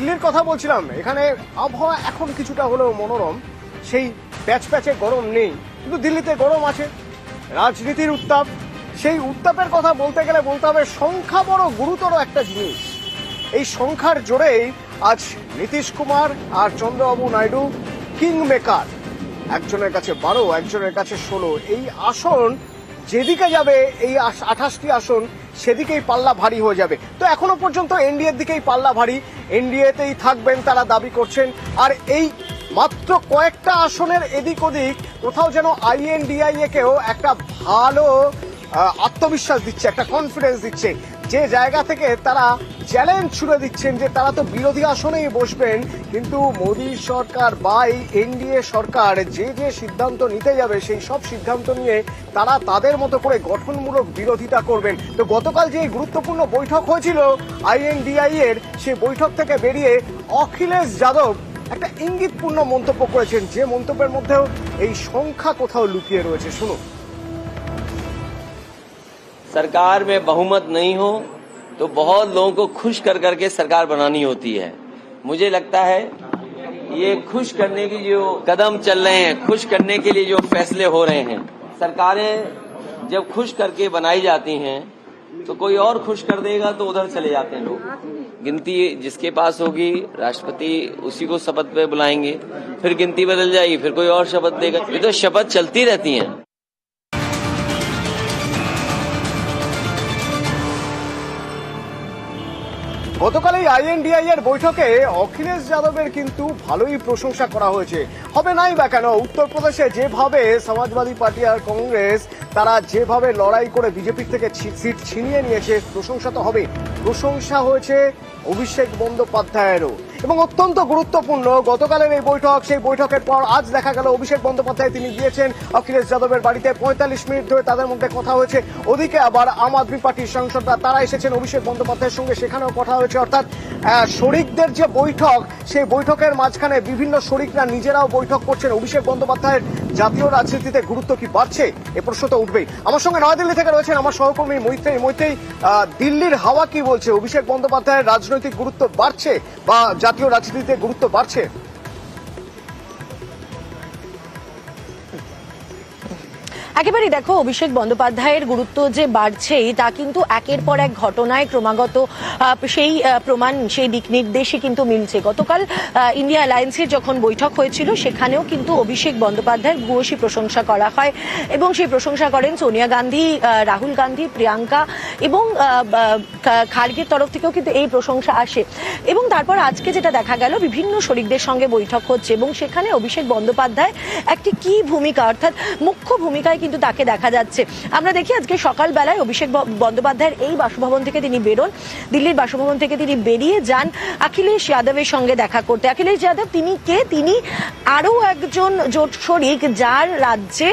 দিল্লির কথা বলছিলাম, এখানে আবহাওয়া এখন কিছুটা হলেও মনোরম, সেই প্যাচ প্যাচে গরম নেই, কিন্তু দিল্লিতে গরম আছে। রাজনীতির উত্তাপ, সেই উত্তাপের কথা বলতে গেলে বলতে হবে সংখ্যা বড় গুরুতর একটা জিনিস। এই সংখ্যার জোরেই আজ নীতিশ কুমার আর চন্দ্রবাবু নাইডু কিং মেকার, একজনের কাছে 12, একজনের কাছে 16। এই আসন যেদিকে যাবে, এই 28টি আসন সেদিকেই পাল্লা ভারী হয়ে যাবে। তো এখনো পর্যন্ত এনডিএর দিকেই পাল্লা ভারী, এনডিএতেই থাকবেন তারা দাবি করছেন। আর এই মাত্র কয়েকটা আসনের এদিক ওদিক কোথাও যেন আইএনডিআইএ কেও একটা ভালো আত্মবিশ্বাস দিচ্ছে, একটা কনফিডেন্স দিচ্ছে, যে জায়গা থেকে তারা চ্যালেঞ্জ ছুড়ে দিচ্ছেন যে তারা তো বিরোধী আসনেই বসবেন, কিন্তু মোদী সরকার বা এই এনডিএ সরকার যে যে সিদ্ধান্ত নিতে যাবে সেই সব সিদ্ধান্ত নিয়ে তারা তাদের মতো করে গঠনমূলক বিরোধিতা করবেন। তো গতকাল যে গুরুত্বপূর্ণ বৈঠক হয়েছিল আইএনডিআই এর, সেই বৈঠক থেকে বেরিয়ে অখিলেশ যাদব একটা ইঙ্গিতপূর্ণ মন্তব্য করেছেন, যে মন্তব্যের মধ্যেও এই সংখ্যা কোথাও লুকিয়ে রয়েছে। শুনুন। सरकार में बहुमत नहीं हो तो बहुत लोगों को खुश कर करके सरकार बनानी होती है। मुझे लगता है ये खुश करने की जो कदम चल रहे हैं, खुश करने के लिए जो फैसले हो रहे हैं, सरकारें जब खुश करके बनाई जाती हैं तो कोई और खुश कर देगा तो उधर चले जाते हैं लोग। गिनती जिसके पास होगी, राष्ट्रपति उसी को शपथ पे बुलाएंगे, फिर गिनती बदल जाएगी, फिर कोई और शपथ देगा। ये तो शपथ चलती रहती है। গতকাল এই আইএনডিআই এর বৈঠকে অখিলেশ যাদবের কিন্তু ভালোই প্রশংসা করা হয়েছে। হবে নাই বা কেন, উত্তরপ্রদেশে যেভাবে সমাজবাদী পার্টি আর কংগ্রেস তারা যেভাবে লড়াই করে বিজেপির থেকে সিট ছিনিয়ে নিয়েছে, প্রশংসা তো হবে। প্রশংসা হয়েছে অভিষেক বন্দ্যোপাধ্যায়েরও, এবং অত্যন্ত গুরুত্বপূর্ণ গতকালের এই বৈঠক। সেই বৈঠকের পর আজ দেখা গেল অভিষেক বন্দ্যোপাধ্যায় তিনি গিয়েছেন অখিলেশ যাদবের বাড়িতে, 45 মিনিট ধরে তাদের মধ্যে কথা হয়েছে। ওদিকে আবার আম আদমি পার্টির সাংসদরা তারা এসেছেন অভিষেক বন্দ্যোপাধ্যায়ের সঙ্গে, সেখানেও কথা হয়েছে। অর্থাৎ শরিকদের যে বৈঠক, সেই বৈঠকের মাঝখানে বিভিন্ন শরিকরা নিজেরাও বৈঠক করছেন। অভিষেক বন্দ্যোপাধ্যায়ের জাতীয় রাজনীতিতে গুরুত্ব কি বাড়ছে, এ প্রশ্ন তো উঠবেই। আমার সঙ্গে নয়াদিল্লি থেকে রয়েছেন আমার সহকর্মী মৈত্রেয়ী। দিল্লির হাওয়া কি বলছে? অভিষেক বন্দ্যোপাধ্যায়ের রাজনৈতিক গুরুত্ব বাড়ছে বা জাতীয় রাজনীতিতে গুরুত্ব বাড়ছে? একেবারেই দেখো, অভিষেক বন্দ্যোপাধ্যায়ের গুরুত্ব যে বাড়ছেই তা কিন্তু একের পর এক ঘটনায় ক্রমাগত সেই প্রমাণ, সেই দিক নির্দেশই কিন্তু মিলছে। গতকাল ইন্ডিয়া অ্যালায়েন্সের যখন বৈঠক হয়েছিল সেখানেও কিন্তু অভিষেক বন্দ্যোপাধ্যায়ের ভূয়সী প্রশংসা করা হয়, এবং সেই প্রশংসা করেন সোনিয়া গান্ধী, রাহুল গান্ধী, প্রিয়াঙ্কা এবং খার্গের তরফ থেকেও কিন্তু এই প্রশংসা আসে। এবং তারপর আজকে যেটা দেখা গেল, বিভিন্ন শরিকদের সঙ্গে বৈঠক হচ্ছে এবং সেখানে অভিষেক বন্দ্যোপাধ্যায় একটি কি ভূমিকা, অর্থাৎ মুখ্য ভূমিকায় কিন্তু তাকে দেখা যাচ্ছে। আমরা দেখি আজকে সকালবেলায় অভিষেক বন্দ্যোপাধ্যায়ের এই বাসভবন থেকে তিনি বেরোন, দিল্লির বাসভবন থেকে তিনি বেরিয়ে যান অখিলেশ যাদবের সঙ্গে দেখা করতে। অখিলেশ যাদব তিনি কে? তিনি আরো একজন জোট শরিক যার রাজ্যে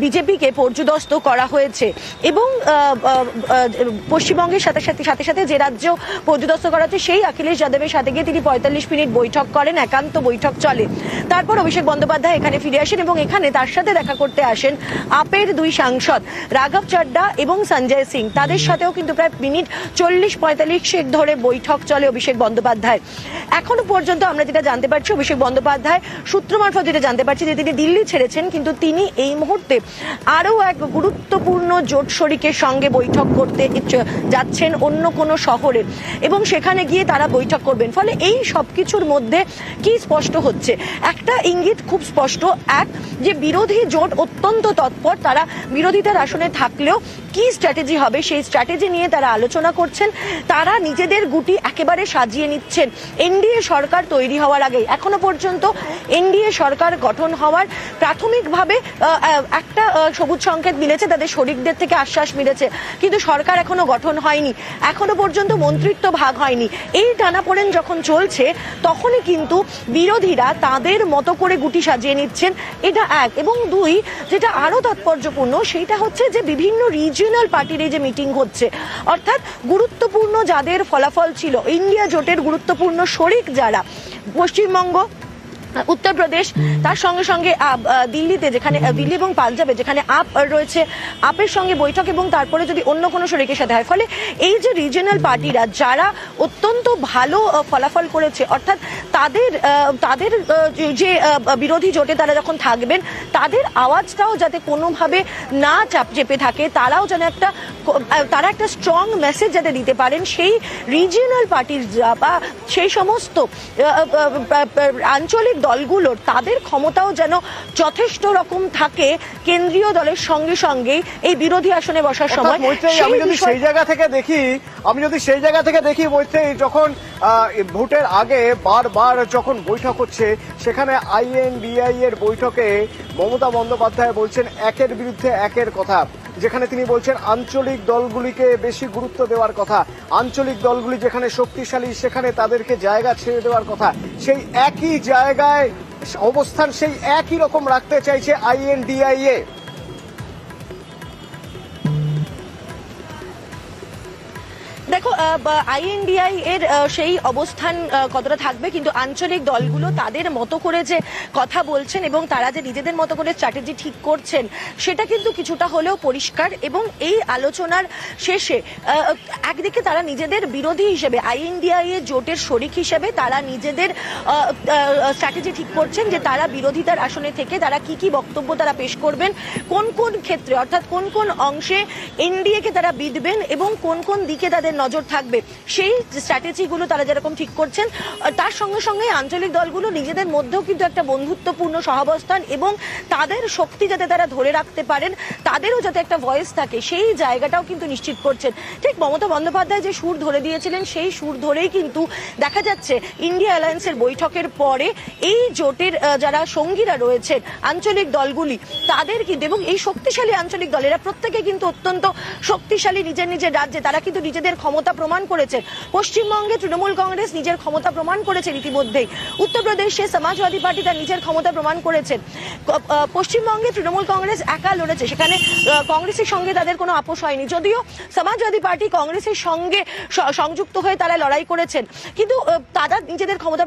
বিজেপিকে পর্যুদস্ত করা হয়েছে, এবং পশ্চিমবঙ্গের সাথে সাথে যে রাজ্য পর্যুদস্ত করা হচ্ছে সেই অখিলেশ যাদবের সাথে গিয়ে তিনি 45 মিনিট বৈঠক করেন, একান্ত বৈঠক চলে। তারপর অভিষেক বন্দ্যোপাধ্যায় এখানে ফিরে আসেন এবং এখানে তার সাথে দেখা করতে আসেন আপের দুই সাংসদ রাঘব চাড্ডা এবং সঞ্জয় সিং। তাদের সাথেও কিন্তু প্রায় মিনিট 40-45 ধরে বৈঠক চলে অভিষেক বন্দ্যোপাধ্যায়। এখনো পর্যন্ত আমরা যেটা জানতে পারছি, অভিষেক বন্দ্যোপাধ্যায় সূত্র মারফত যেটা জানতে পারছি যে তিনি দিল্লি ছেড়েছেন, কিন্তু তিনি এই মুহূর্তে আরো এক গুরুত্বপূর্ণ জোট শরিকের সঙ্গে বৈঠক করতে যাচ্ছেন অন্য কোনো শহরে, এবং সেখানে গিয়ে তারা বৈঠক করবেন। ফলে এই সবকিছুর মধ্যে কি স্পষ্ট হচ্ছে? একটা ইঙ্গিত খুব স্পষ্ট, এক যে বিরোধী জোট অত্যন্ত তৎপর, তারা বিরোধিতার আসনে থাকলেও কি স্ট্র্যাটেজি হবে সেই স্ট্র্যাটেজি নিয়ে তারা আলোচনা করছেন, তারা নিজেদের গুটি একেবারে সাজিয়ে নিচ্ছেন এনডিএ সরকার তৈরি হওয়ার আগে। এখনো পর্যন্ত এনডিএ সরকার গঠন হওয়ার প্রাথমিকভাবে একটা সবুজ সংকেত মিলেছে, তাদের শরিকদের থেকে আশ্বাস মিলেছে, কিন্তু সরকার এখনো গঠন হয়নি, এখনো পর্যন্ত মন্ত্রিত্ব ভাগ হয়নি। এই টানাপোড়েন যখন চলছে তখনই কিন্তু বিরোধীরা তাদের মতো করে গুটি সাজিয়ে নিচ্ছেন, এটা এক। এবং দুই, যেটা আরো তাৎপর্যপূর্ণ সেটা হচ্ছে যে বিভিন্ন রিজিওনাল পার্টির এই যে মিটিং হচ্ছে, অর্থাৎ গুরুত্বপূর্ণ যাদের ফলাফল ছিল, ইন্ডিয়া জোটের গুরুত্বপূর্ণ শরিক যারা, পশ্চিমবঙ্গ, উত্তরপ্রদেশ, তার সঙ্গে সঙ্গে দিল্লিতে, যেখানে দিল্লি এবং পাঞ্জাবে যেখানে আপ রয়েছে, আপের সঙ্গে বৈঠক এবং তারপরে যদি অন্য কোনো শরিকের সাথে হয়। ফলে এই যে রিজিয়নাল পার্টিরা যারা অত্যন্ত ভালো ফলাফল করেছে, অর্থাৎ তাদের যে বিরোধী জোটে তারা যখন থাকবেন তাদের আওয়াজটাও যাতে কোনোভাবে না চেপে থাকে, তারা একটা স্ট্রং মেসেজ যাতে দিতে পারেন, সেই রিজিয়নাল পার্টির বা সেই সমস্ত আঞ্চলিক দলগুলোর তাদের ক্ষমতাও যেন যথেষ্ট রকম থাকে কেন্দ্রীয় দলের সঙ্গে সঙ্গে এই বিরোধী আসনে বসার সময়। আমি যদি সেই জায়গা থেকে দেখি মৈত্রেয়ী, যখন ভোটের আগে বারবার যখন বৈঠক হচ্ছে, সেখানে INDI এর বৈঠকে মমতা বন্দ্যোপাধ্যায় বলছেন একের বিরুদ্ধে একের কথা, যেখানে তিনি বলছেন আঞ্চলিক দলগুলিকে বেশি গুরুত্ব দেওয়ার কথা, আঞ্চলিক দলগুলি যেখানে শক্তিশালী সেখানে তাদেরকে জায়গা ছেড়ে দেওয়ার কথা। সেই একই জায়গায় অবস্থান, সেই একই রকম রাখতে চাইছে INDI। দেখো, INDI এর সেই অবস্থান কতটা থাকবে, কিন্তু আঞ্চলিক দলগুলো তাদের মতো করে যে কথা বলছেন এবং তারা যে নিজেদের মতো করে স্ট্র্যাটেজি ঠিক করছেন, সেটা কিন্তু কিছুটা হলেও পরিষ্কার। এবং এই আলোচনার শেষে একদিকে তারা নিজেদের বিরোধী হিসেবে, INDI এর জোটের শরিক হিসেবে তারা নিজেদের স্ট্র্যাটেজি ঠিক করছেন যে তারা বিরোধিতার আসনে থেকে তারা কি বক্তব্য তারা পেশ করবেন, কোন কোন ক্ষেত্রে, অর্থাৎ কোন কোন অংশে NDA কে তারা বিঁধবেন এবং কোন কোন দিকে তাদের নজর থাকবে, সেই স্ট্র্যাটেজিগুলো তারা যেরকম ঠিক করছেন। তার সঙ্গে সঙ্গে আঞ্চলিক দলগুলো নিজেদের মধ্যেও কিন্তু একটা বন্ধুত্বপূর্ণ সহাবস্থান এবং তাদের শক্তি যাতে তারা ধরে রাখতে পারেন, তাদেরও যাতে একটা ভয়েস থাকে, সেই জায়গাটাও কিন্তু নিশ্চিত করছেন। ঠিক মমতা বন্দ্যোপাধ্যায় যে সুর ধরে দিয়েছিলেন, সেই সুর ধরেই কিন্তু দেখা যাচ্ছে ইন্ডিয়া অ্যালায়েন্সের বৈঠকের পরে এই জোটের যারা সঙ্গীরা রয়েছেন আঞ্চলিক দলগুলি, তাদের কিন্তু, এবং এই শক্তিশালী আঞ্চলিক দলেরা প্রত্যেকে কিন্তু অত্যন্ত শক্তিশালী নিজের নিজের রাজ্যে, তারা কিন্তু নিজেদের ক্ষমতা প্রমাণ করেছেন। পশ্চিমবঙ্গে তৃণমূল কংগ্রেস নিজের ক্ষমতা প্রমাণ করেছে ইতিমধ্যেই, উত্তরপ্রদেশে সমাজবাদী পার্টি তার নিজের ক্ষমতা প্রমাণ করেছেন, পশ্চিমবঙ্গে তৃণমূল কংগ্রেস একা লড়েছে, সেখানে কংগ্রেসের সঙ্গে তাদের কোনো আপোষ হয়নি, যদিও সমাজবাদী পার্টি কংগ্রেসের সঙ্গে সংযুক্ত হয়ে তারা লড়াই করেছেন, কিন্তু তারা নিজেদের ক্ষমতা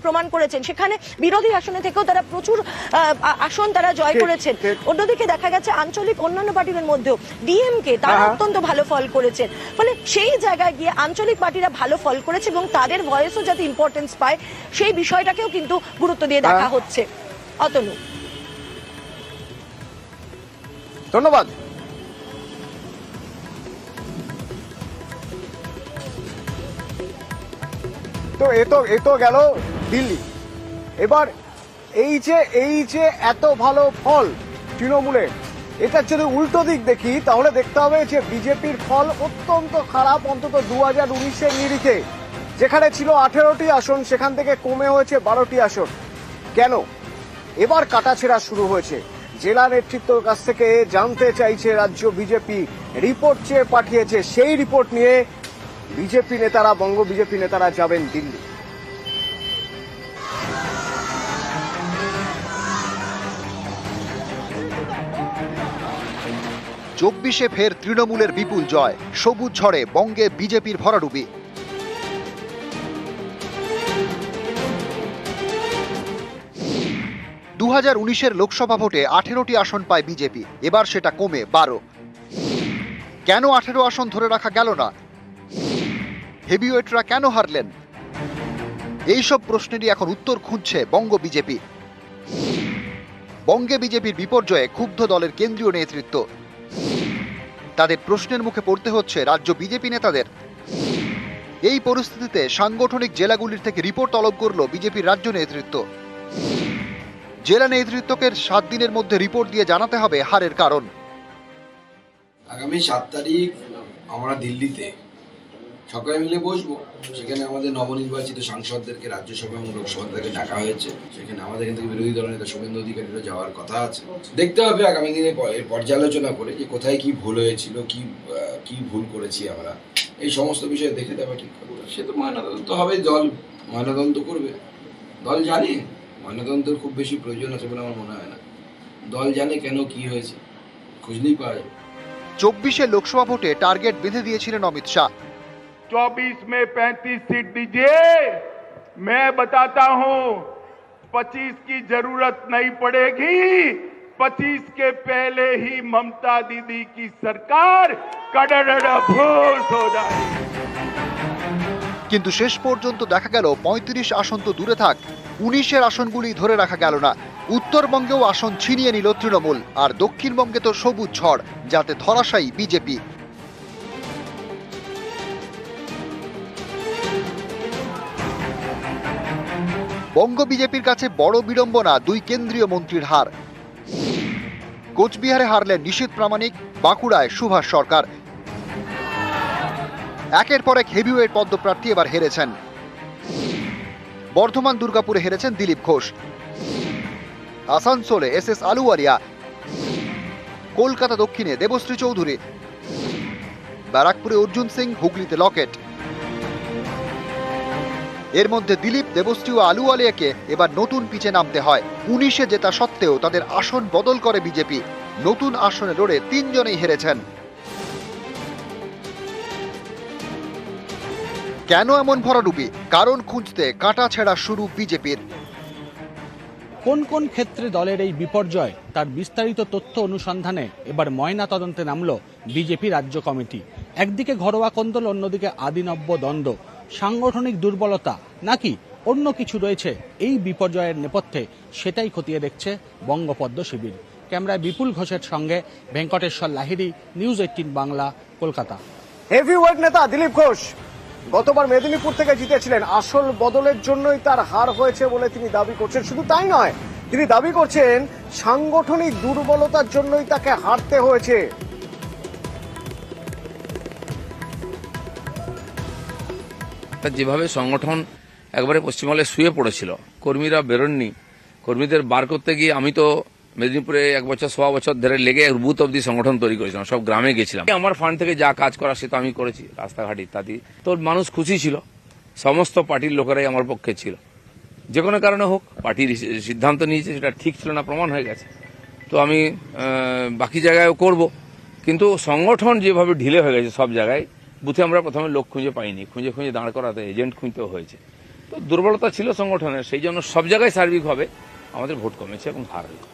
প্রমাণ করেছেন, সেখানে বিরোধী আসনে থেকেও তারা প্রচুর আসন তারা জয় করেছেন। অন্যদিকে দেখা গেছে আঞ্চলিক অন্যান্য পার্টিদের মধ্যেও DMK তারা অত্যন্ত ভালো ফল করেছেন। ফলে সেই জায়গায় গিয়ে আঞ্চলিক পার্টিরা ভালো ফল করেছে এবং তাদের ভয়েসও যাতে ইম্পর্টেন্স পায়, সেই বিষয়টাকেও কিন্তু গুরুত্ব দিয়ে দেখা হচ্ছে। অতনু, ধন্যবাদ। তো এ তো গেল দিল্লি। এবার এই যে এত ভালো ফল তৃণমূলের, এটার যদি উল্টো দিক দেখি তাহলে দেখতে হবে যে বিজেপির ফল অত্যন্ত খারাপ, অন্তত 2019-এর নিরিখে যেখানে ছিল 18টি আসন সেখান থেকে কমে হয়েছে 12টি আসন। কেন? এবার কাটাছেঁড়া শুরু হয়েছে। জেলা নেতৃত্বের কাছ থেকে জানতে চাইছে রাজ্য বিজেপি, রিপোর্ট চেয়ে পাঠিয়েছে, সেই রিপোর্ট নিয়ে বঙ্গ বিজেপি নেতারা যাবেন দিল্লি। চব্বিশে ফের তৃণমূলের বিপুল জয়, সবুজ ঝড়ে বঙ্গে বিজেপির ভরাডুবি। 2019-এর লোকসভা ভোটে 18টি আসন পায় বিজেপি, এবার সেটা কমে 12। কেন 18 আসন ধরে রাখা গেল না? হেভিওয়েটরা কেন হারলেন? এইসব প্রশ্নেরই এখন উত্তর খুঁজছে বঙ্গ বিজেপি। বঙ্গে বিজেপির বিপর্যয়ে ক্ষুব্ধ দলের কেন্দ্রীয় নেতৃত্ব, তাদের প্রশ্নের মুখে পড়তে হচ্ছে রাজ্য বিজেপি নেতাদের। এই পরিস্থিতিতে সাংগঠনিক জেলাগুলির থেকে রিপোর্ট তলব করল বিজেপির রাজ্য নেতৃত্ব। জেলা নেতৃত্বকে 7 দিনের মধ্যে রিপোর্ট দিয়ে জানাতে হবে হারের কারণ। আগামী 7 তারিখ আমরা দিল্লিতে সকালে মিলে বসবো, সেখানে আমাদের নবনির্বাচিত সাংসদদেরকে রাজ্যসভা এবং লোকসভা থেকে ডাকা হয়েছে, সেখানে আমাদের এখান থেকে বিরোধী দলের নেতা শুভেন্দু অধিকারীরা যাওয়ার কথা আছে। দেখতে হবে আগামী দিনে পর্যালোচনা করে যে কোথায় কি ভুল হয়েছিল, কি ভুল করেছি আমরা, এই সমস্ত বিষয়ে দেখে দেওয়া ঠিক করবো। সে তো ময়নাতদন্ত হবে, দল ময়নাতদন্ত করবে। দল জানে ময়নাতদন্তের খুব বেশি প্রয়োজন আছে বলে আমার মনে হয় না। দল জানে কেন কি হয়েছে, খুঁজলেই পাওয়া যাবে। 24-এ লোকসভা ভোটে টার্গেট বেঁধে দিয়েছিলেন অমিত শাহ। 24 में 35 सीट दीजिए, मैं बताता हूं 25 की जरूरत नहीं पड़ेगी। 25 के पहले ही ममता दीदी की सरकार कड़ड़भूस हो जाएगी। কিন্তু শেষ পর্যন্ত দেখা গেল ৩৫ আসন তো দূরে থাক, ১৯-এর আসনগুলি ধরে রাখা গেল না। উত্তরবঙ্গেও আসন ছিনিয়ে নিল তৃণমূল, আর দক্ষিণবঙ্গে তো সবুজ ঝড়, যাতে ধরাশায়ী বিজেপি। বঙ্গ বিজেপির কাছে বড় বিড়ম্বনা দুই কেন্দ্রীয় মন্ত্রীর হার। কোচবিহারে হারলেন নিশীথ প্রামাণিক, বাঁকুড়ায় সুভাষ সরকার। একের পর এক হেভিওয়েট পদপ্রার্থী এবার হেরেছেন। বর্ধমান দুর্গাপুরে হেরেছেন দিলীপ ঘোষ, আসানসোলে এস আলুওয়ালিয়া, কলকাতা দক্ষিণে দেবশ্রী চৌধুরী, ব্যারাকপুরে অর্জুন সিং, হুগলিতে লকেট। এর মধ্যে দিলীপ, দেবশ্রী ও আলুওয়ালিয়াকে এবার নতুন পিচে নামতে হয়। ১৯-এ জেতা সত্ত্বেও তাদের আসন বদল করে বিজেপি। নতুন আসনে লড়ে ৩ জনেই হেরেছেন। কেন এমন ভরাডুবি? কারণ খুঁজতে কাটা ছেঁড়া শুরু বিজেপির। কোন কোন ক্ষেত্রে দলের এই বিপর্যয় তার বিস্তারিত তথ্য অনুসন্ধানে এবার ময়না তদন্তে নামল বিজেপি রাজ্য কমিটি। একদিকে ঘরোয়া কোন্দল, অন্যদিকে আদিনব্য দ্বন্দ্ব, সাংগঠনিক দুর্বলতা নাকি অন্য কিছু রয়েছে এই বিপর্যয়ের নেপথ্যে, সেটাই খতিয়ে দেখছে বঙ্গপদ্ম শিবির। ক্যামেরায় বিপুল ঘোষের সঙ্গে ভেঙ্কটেশ্বর লাহিড়ী, নিউজ 18 বাংলা, কলকাতা। হেভিওয়েট নেতা দিলীপ ঘোষ গতবার মেদিনীপুর থেকে জিতেছিলেন। আসল বদলের জন্যই তার হার হয়েছে বলে তিনি দাবি করছেন। শুধু তাই নয়, তিনি দাবি করছেন সাংগঠনিক দুর্বলতার জন্যই তাকে হারতে হয়েছে। যেভাবে সংগঠন একবারে পশ্চিমবঙ্গে শুয়ে পড়েছিল, কর্মীরা বেরোননি, কর্মীদের বার করতে গিয়ে আমি তো মেদিনীপুরে 1 বছর 1.25 বছর ধরে লেগে বুথ অব্দি সংগঠন তৈরি করেছিলাম, সব গ্রামে গেছিলাম। আমার ফান্ড থেকে যা কাজ করা সে তো আমি করেছি, রাস্তাঘাট ইত্যাদি। তো মানুষ খুশি ছিল, সমস্ত পার্টির লোকেরাই আমার পক্ষে ছিল। যে কোনো কারণে হোক পার্টির সিদ্ধান্ত নিয়েছে, সেটা ঠিক ছিল না, প্রমাণ হয়ে গেছে। তো আমি বাকি জায়গায়ও করব, কিন্তু সংগঠন যেভাবে ঢিলে হয়ে গেছে সব জায়গায়, বুথে আমরা প্রথমে লোক খুঁজে পাইনি, খুঁজে খুঁজে দাঁড় করাতে এজেন্ট খুঁজতেও হয়েছে। তো দুর্বলতা ছিল সংগঠনের, সেই জন্য সব জায়গায় সার্বিকভাবে আমাদের ভোট কমেছে এবং হার হয়েছে।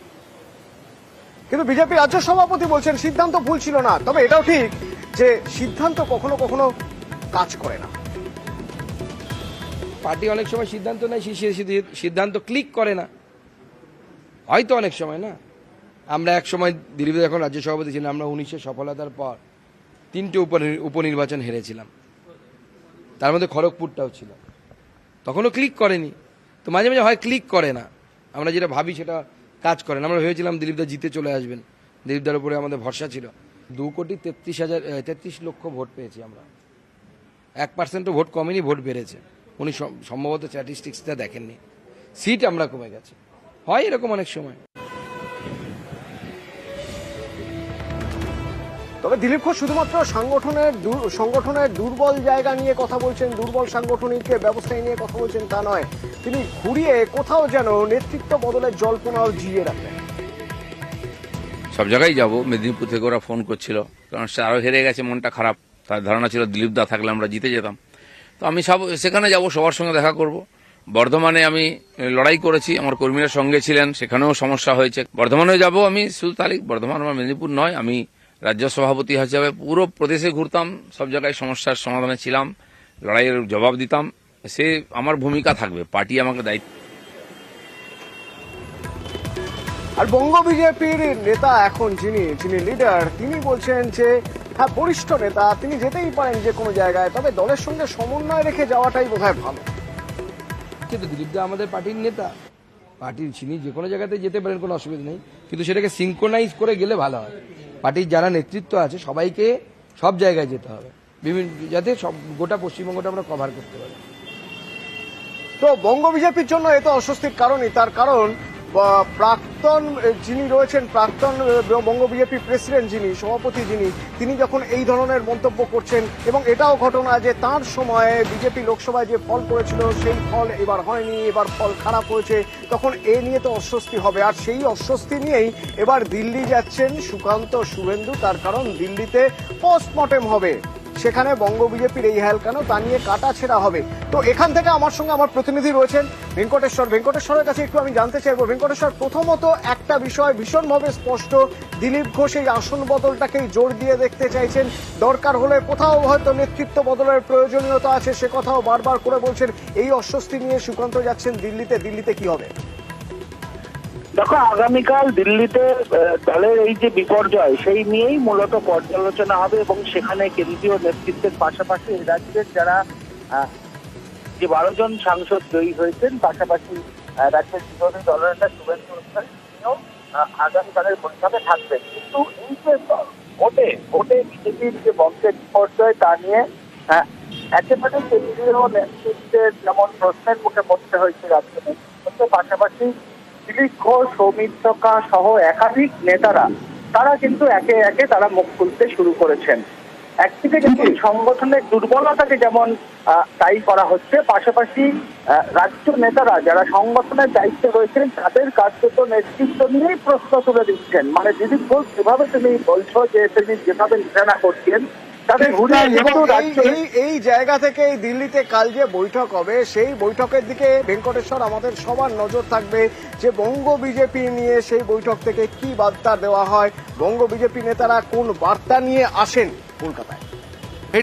কিন্তু বিজেপি রাজ্য সভাপতি বলছেন সিদ্ধান্ত ভুল ছিল না, তবে এটাও ঠিক যে সিদ্ধান্ত কখনো কখনো কাজ করে না। পার্টি অনেক সময় সিদ্ধান্ত নেয়, সিদ্ধান্ত ক্লিক করে না, হয়তো অনেক সময় না। আমরা এক সময় দিলীপ যখন রাজ্য সভাপতি ছিলেন, আমরা 19-এর সফলতার পর 3টে উপনির্বাচন হেরেছিলাম, তার মধ্যে খড়গপুরটাও ছিল। তখনও ক্লিক করেনি। তো মাঝে মাঝে হয় ক্লিক করে না, আমরা যেটা ভাবি সেটা কাজ করে না। আমরা ভেবেছিলাম দিলীপদা জিতে চলে আসবেন, দিলীপদার উপরে আমাদের ভরসা ছিল। 2,33,000 লক্ষ ভোট পেয়েছি আমরা, 1%ও ভোট কমেনি, ভোট বেড়েছে। উনি সম্ভবত স্ট্যাটিস্টিক্সটা দেখেননি, সিট আমরা কমে গেছে। হয় এরকম অনেক সময়। তবে দিলীপ ঘোষ শুধুমাত্র সংগঠনের দুর্বল জায়গা নিয়ে কথা বলছেন, দুর্বল সাংগঠনিক ব্যবস্থা নিয়ে কথা বলছেন তা নয়, তিনি ঘুরিয়ে কোথাও যেন নেতৃত্ব বদলের জল্পনাও জিয়ে রাখেন। সব জায়গায় যাব, মেদিনীপুর থেকে ওরা ফোন করছিল, কারণ সে আরও হেরে গেছে, মনটা খারাপ। তার ধারণা ছিল দিলীপ দা থাকলে আমরা জিতে যেতাম। তো আমি সেখানে যাব, সবার সঙ্গে দেখা করব। বর্ধমানে আমি লড়াই করেছি, আমার কর্মীরা সঙ্গে ছিলেন, সেখানেও সমস্যা হয়েছে। বর্ধমানেও যাব আমি, শুধু তাহলে বর্ধমান বা মেদিনীপুর নয়, আমি রাজ্য সভাপতি হিসাবে পুরো প্রদেশে ঘুরতাম, সব জায়গায় সমস্যার সমাধানে ছিলাম, লড়াইয়ের জবাব দিতাম। সে আমার ভূমিকা থাকবে, পার্টি আমাকে দায়িত্ব। আর বঙ্গ বিজেপির নেতা এখন যিনি লিডার, তিনি বলছেন যে হ্যাঁ বরিষ্ঠ নেতা, তিনি যেতেই পারেন যে কোনো জায়গায়, তবে দলের সঙ্গে সমন্বয় রেখে যাওয়াটাই বোধহয় ভালো। কিন্তু দিলীপদা আমাদের পার্টির নেতা, পার্টির তিনি যে কোনো জায়গাতে যেতে পারেন, কোনো অসুবিধা নেই, কিন্তু সেটাকে সিঙ্ক্রোনাইজ করে গেলে ভালো হয়। পার্টির যারা নেতৃত্ব আছে সবাইকে সব জায়গায় যেতে হবে, যাতে সব গোটা পশ্চিমবঙ্গটা আমরা কভার করতে পারি। তো বঙ্গ বিজেপির জন্য এত অস্বস্তির কারণই, তার কারণ প্রাক্তন যিনি রয়েছেন, প্রাক্তন বঙ্গ বিজেপি প্রেসিডেন্ট যিনি, সভাপতি যিনি, তিনি যখন এই ধরনের মন্তব্য করছেন, এবং এটাও ঘটনা যে তার সময়ে বিজেপি লোকসভায় যে ফল করেছিল সেই ফল এবার হয়নি, এবার ফল খারাপ হয়েছে, তখন এ নিয়ে তো অস্বস্তি হবে। আর সেই অস্বস্তি নিয়েই এবার দিল্লি যাচ্ছেন সুকান্ত শুভেন্দু, তার কারণ দিল্লিতে পোস্টমর্টেম হবে, সেখানে বঙ্গ বিজেপির এই হাল কেন তা নিয়ে কাটা ছেঁড়া হবে। তো এখান থেকে আমার সঙ্গে আমার প্রতিনিধি রয়েছেন ভেঙ্কটেশ্বরের কাছে একটু আমি জানতে চাইবো। ভেঙ্কটেশ্বর, প্রথমত একটা বিষয় ভীষণভাবে স্পষ্ট, দিলীপ ঘোষ এই আসন বদলটাকেই জোর দিয়ে দেখতে চাইছেন, দরকার হলে কোথাও হয়তো নেতৃত্ব বদলের প্রয়োজনীয়তা আছে সে কথাও বারবার করে বলছেন। এই অস্বস্তি নিয়ে সুকান্ত যাচ্ছেন দিল্লিতে কি হবে? দেখো, আগামীকাল দিল্লিতে দলের এই যে বিপর্যয় সেই নিয়েই মূলত পর্যালোচনা হবে এবং সেখানে কেন্দ্রীয় নেতৃত্বের পাশাপাশি এই রাজ্যের যারা যে 12 জন সাংসদ জয়ী হয়েছেন, পাশাপাশি রাজ্যের বিরোধী দলনেতা শুভেন্দু অধিকারী তিনিও আগামীকালের বৈঠকে থাকবেন। কিন্তু এই যে ভোটে বিজেপির যে বঙ্গের বিপর্যয় তা নিয়ে একেবারে কেন্দ্রীয় নেতৃত্বের যেমন প্রশ্নের মুখে পড়তে হয়েছে রাজ্য নেতৃত্বের, পাশাপাশি দিলীপ ঘোষ, সৌমিত্রকা সহ একাধিক নেতারা তারা কিন্তু একে একে তারা মুখ খুলতে শুরু করেছেন। একদিকে যেমন সংগঠনের দুর্বলতাকে যেমন দায়ী করা হচ্ছে, পাশাপাশি রাজ্য নেতারা যারা সংগঠনের দায়িত্বে রয়েছেন তাদের কার্যত নেতৃত্ব নিয়েই প্রশ্ন তুলে দিচ্ছেন। মানে দিলীপ ঘোষ যেভাবে তুমি বলছো যে তিনি যেভাবে নিশানা করছেন তাদের এই জায়গা থেকে এই দিল্লিতে কাল যে বৈঠক হবে সেই বৈঠকের দিকে ভেঙ্কটেশ্বর আমাদের সবার নজর থাকবে যে বঙ্গ বিজেপি নিয়ে সেই বৈঠক থেকে কি বার্তা দেওয়া হয়, বঙ্গ বিজেপি নেতারা কোন বার্তা নিয়ে আসেন কলকাতায়।